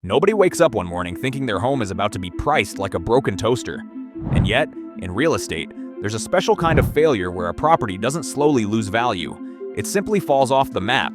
Nobody wakes up one morning thinking their home is about to be priced like a broken toaster. And yet, in real estate, there's a special kind of failure where a property doesn't slowly lose value. It simply falls off the map.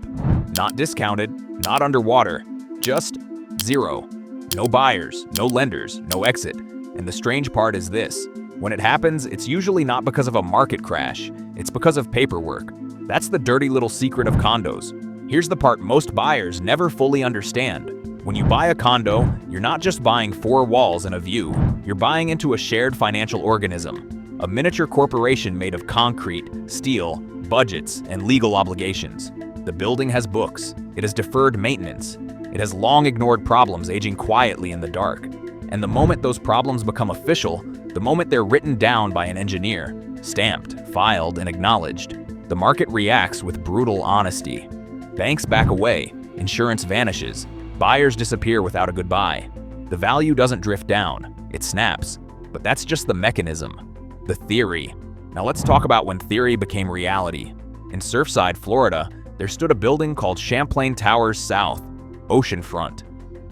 Not discounted, not underwater, just zero. No buyers, no lenders, no exit. And the strange part is this: when it happens, it's usually not because of a market crash, it's because of paperwork. That's the dirty little secret of condos. Here's the part most buyers never fully understand. When you buy a condo, you're not just buying 4 walls and a view. You're buying into a shared financial organism, a miniature corporation made of concrete, steel, budgets, and legal obligations. The building has books. It has deferred maintenance. It has long ignored problems aging quietly in the dark. And the moment those problems become official, the moment they're written down by an engineer, stamped, filed, and acknowledged, the market reacts with brutal honesty. Banks back away, insurance vanishes, buyers disappear without a goodbye. The value doesn't drift down, it snaps. But that's just the mechanism, the theory. Now let's talk about when theory became reality. In Surfside, Florida, there stood a building called Champlain Towers South, oceanfront.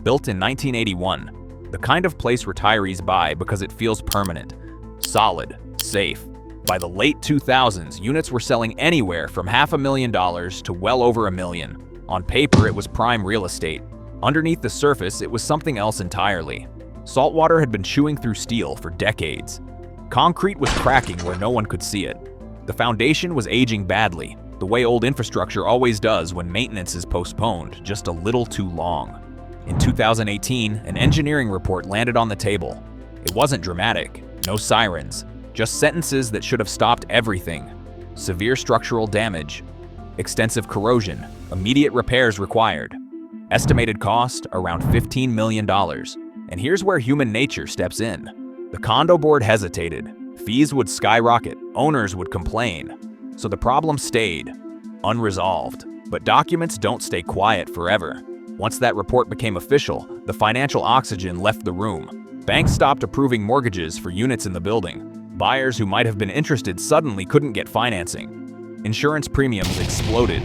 Built in 1981, the kind of place retirees buy because it feels permanent, solid, safe. By the late 2000s, units were selling anywhere from $500,000 to well over $1 million. On paper, it was prime real estate. Underneath the surface, it was something else entirely. Saltwater had been chewing through steel for decades. Concrete was cracking where no one could see it. The foundation was aging badly, the way old infrastructure always does when maintenance is postponed just a little too long. In 2018, an engineering report landed on the table. It wasn't dramatic, no sirens, just sentences that should have stopped everything. Severe structural damage, extensive corrosion, immediate repairs required. Estimated cost around $15 million. And here's where human nature steps in. The condo board hesitated. Fees would skyrocket, owners would complain. So the problem stayed, unresolved. But documents don't stay quiet forever. Once that report became official, the financial oxygen left the room. Banks stopped approving mortgages for units in the building. Buyers who might have been interested suddenly couldn't get financing. Insurance premiums exploded.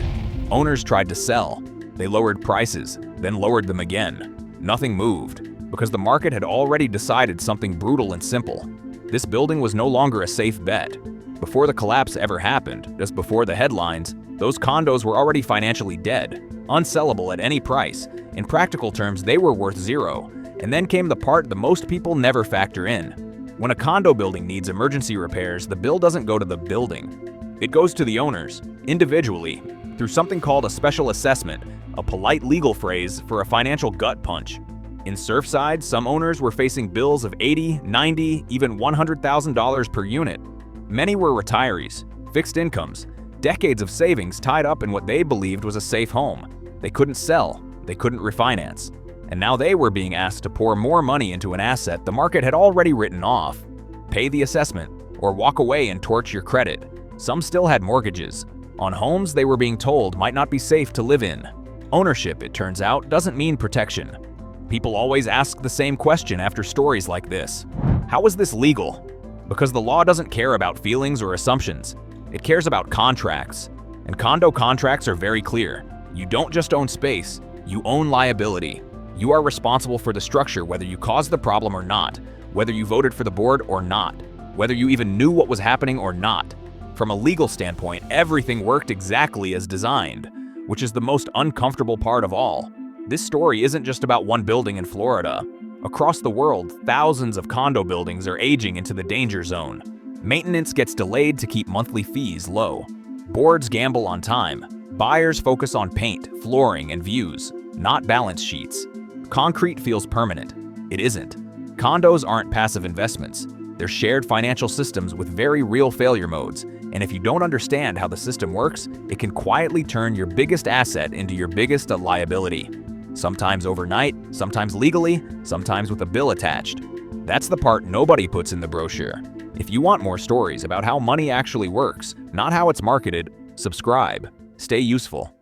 Owners tried to sell. They lowered prices, then lowered them again. Nothing moved, because the market had already decided something brutal and simple. This building was no longer a safe bet. Before the collapse ever happened, just before the headlines, those condos were already financially dead, unsellable at any price. In practical terms, they were worth zero. And then came the part that most people never factor in. When a condo building needs emergency repairs, the bill doesn't go to the building. It goes to the owners, individually, through something called a special assessment, a polite legal phrase for a financial gut punch. In Surfside, some owners were facing bills of $80,000, $90,000, even $100,000 per unit. Many were retirees, fixed incomes, decades of savings tied up in what they believed was a safe home. They couldn't sell, they couldn't refinance. And now they were being asked to pour more money into an asset the market had already written off. Pay the assessment, or walk away and torch your credit. Some still had mortgages on homes they were being told might not be safe to live in. Ownership, it turns out, doesn't mean protection. People always ask the same question after stories like this. How is this legal? Because the law doesn't care about feelings or assumptions. It cares about contracts. And condo contracts are very clear. You don't just own space, you own liability. You are responsible for the structure whether you caused the problem or not, whether you voted for the board or not, whether you even knew what was happening or not. From a legal standpoint, everything worked exactly as designed, which is the most uncomfortable part of all. This story isn't just about one building in Florida. Across the world, thousands of condo buildings are aging into the danger zone. Maintenance gets delayed to keep monthly fees low. Boards gamble on time. Buyers focus on paint, flooring, and views, not balance sheets. Concrete feels permanent. It isn't. Condos aren't passive investments. They're shared financial systems with very real failure modes. And if you don't understand how the system works, it can quietly turn your biggest asset into your biggest liability. Sometimes overnight, sometimes legally, sometimes with a bill attached. That's the part nobody puts in the brochure. If you want more stories about how money actually works, not how it's marketed, subscribe. Stay useful.